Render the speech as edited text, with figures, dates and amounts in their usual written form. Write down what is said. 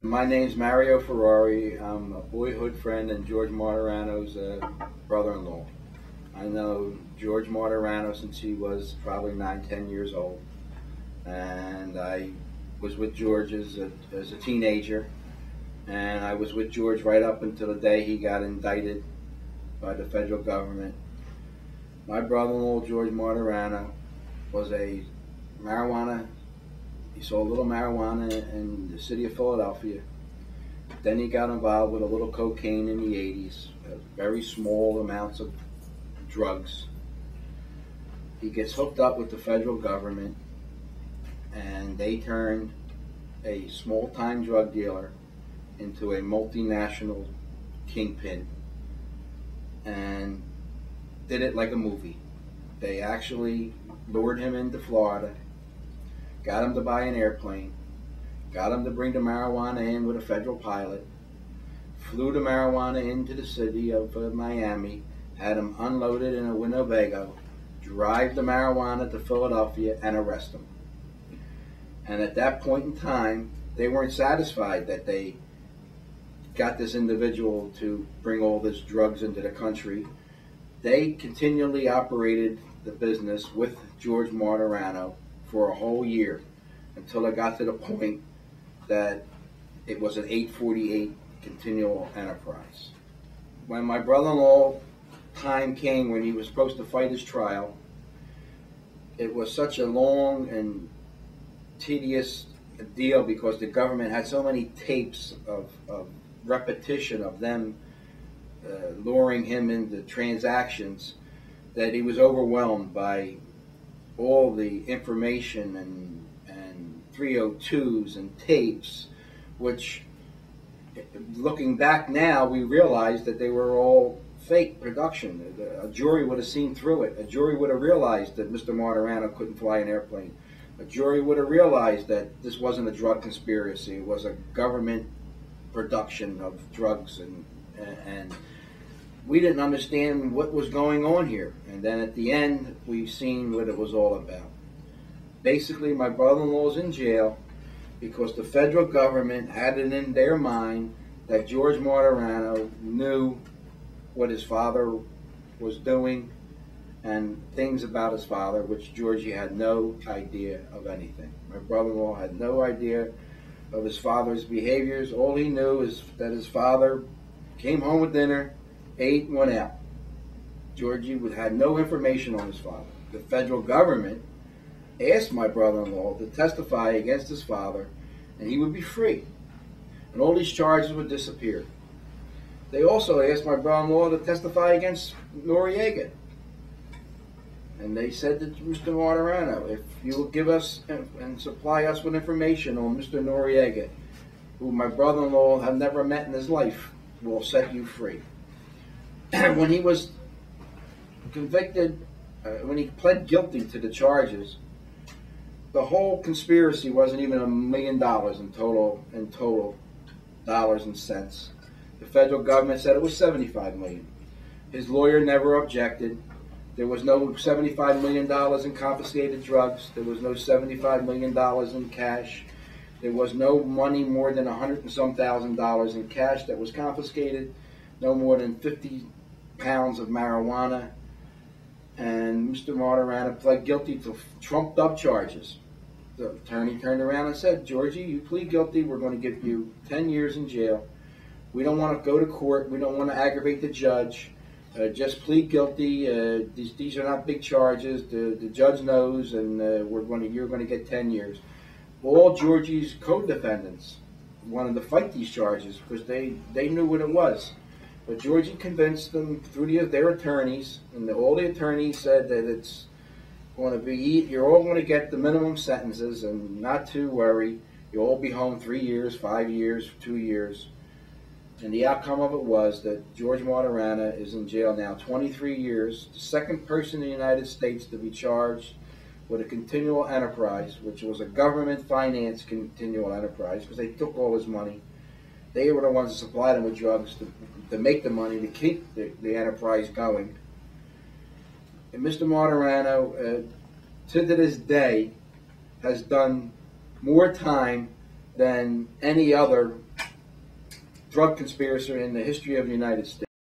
My name's Mario Ferrari. I'm a boyhood friend and George Martorano's brother-in-law. I know George Martorano since he was probably 9, 10 years old. And I was with George as a teenager. And I was with George right up until the day he got indicted by the federal government. My brother-in-law, George Martorano, was a marijuana. He sold a little marijuana in the city of Philadelphia. Then he got involved with a little cocaine in the 80s, very small amounts of drugs. He gets hooked up with the federal government, and they turned a small-time drug dealer into a multinational kingpin, and did it like a movie. They actually lured him into Florida, got him to buy an airplane, got him to bring the marijuana in with a federal pilot, flew the marijuana into the city of Miami, had him unloaded in a Winnebago, drive the marijuana to Philadelphia, and arrest him. And at that point in time, they weren't satisfied that they got this individual to bring all this drugs into the country. They continually operated the business with George Martorano for a whole year until it got to the point that it was an 848 continual enterprise. When my brother-in-law time came when he was supposed to fight his trial, it was such a long and tedious deal because the government had so many tapes of repetition of them luring him into transactions that he was overwhelmed by all the information and 302s and tapes, which, looking back now, we realize that they were all fake production. A jury would have seen through it. A jury would have realized that Mr. Martorano couldn't fly an airplane. A jury would have realized that this wasn't a drug conspiracy. It was a government production of drugs, and we didn't understand what was going on here. And then at the end, we've seen what it was all about. Basically, my brother-in-law's in jail because the federal government had it in their mind that George Martorano knew what his father was doing and things about his father, which Georgie had no idea of anything. My brother-in-law had no idea of his father's behaviors. All he knew is that his father came home with dinner, ate, and went out. Georgie had no information on his father. The federal government asked my brother-in-law to testify against his father, and he would be free. And all these charges would disappear. They also asked my brother-in-law to testify against Noriega. And they said to Mr. Martorano, if you will give us and supply us with information on Mr. Noriega, who my brother-in-law had never met in his life, we'll set you free. When he was convicted, when he pled guilty to the charges, the whole conspiracy wasn't even $1 million in total dollars and cents. The federal government said it was $75 million. His lawyer never objected. There was no $75 million in confiscated drugs. There was no $75 million in cash. There was no money more than $100 and some thousand in cash that was confiscated. No more than 50 pounds of marijuana. And Mr. Martorano pled guilty to trumped up charges. The attorney turned around and said, Georgie, you plead guilty. We're going to give you 10 years in jail. We don't want to go to court. We don't want to aggravate the judge. Just plead guilty. These are not big charges. The judge knows, and you're going to get 10 years. All Georgie's co-defendants wanted to fight these charges because they knew what it was. But Georgie convinced them through their attorneys, and all the attorneys said that it's going to be, you're all going to get the minimum sentences, and not to worry. You'll all be home 3 years, 5 years, 2 years. And the outcome of it was that George Martorano is in jail now 23 years, the second person in the United States to be charged with a continual enterprise, which was a government-financed continual enterprise, because they took all his money. They were the ones that supplied him with drugs to make the money, to keep the enterprise going. And Mr. Martorano, to this day, has done more time than any other drug conspiracy in the history of the United States.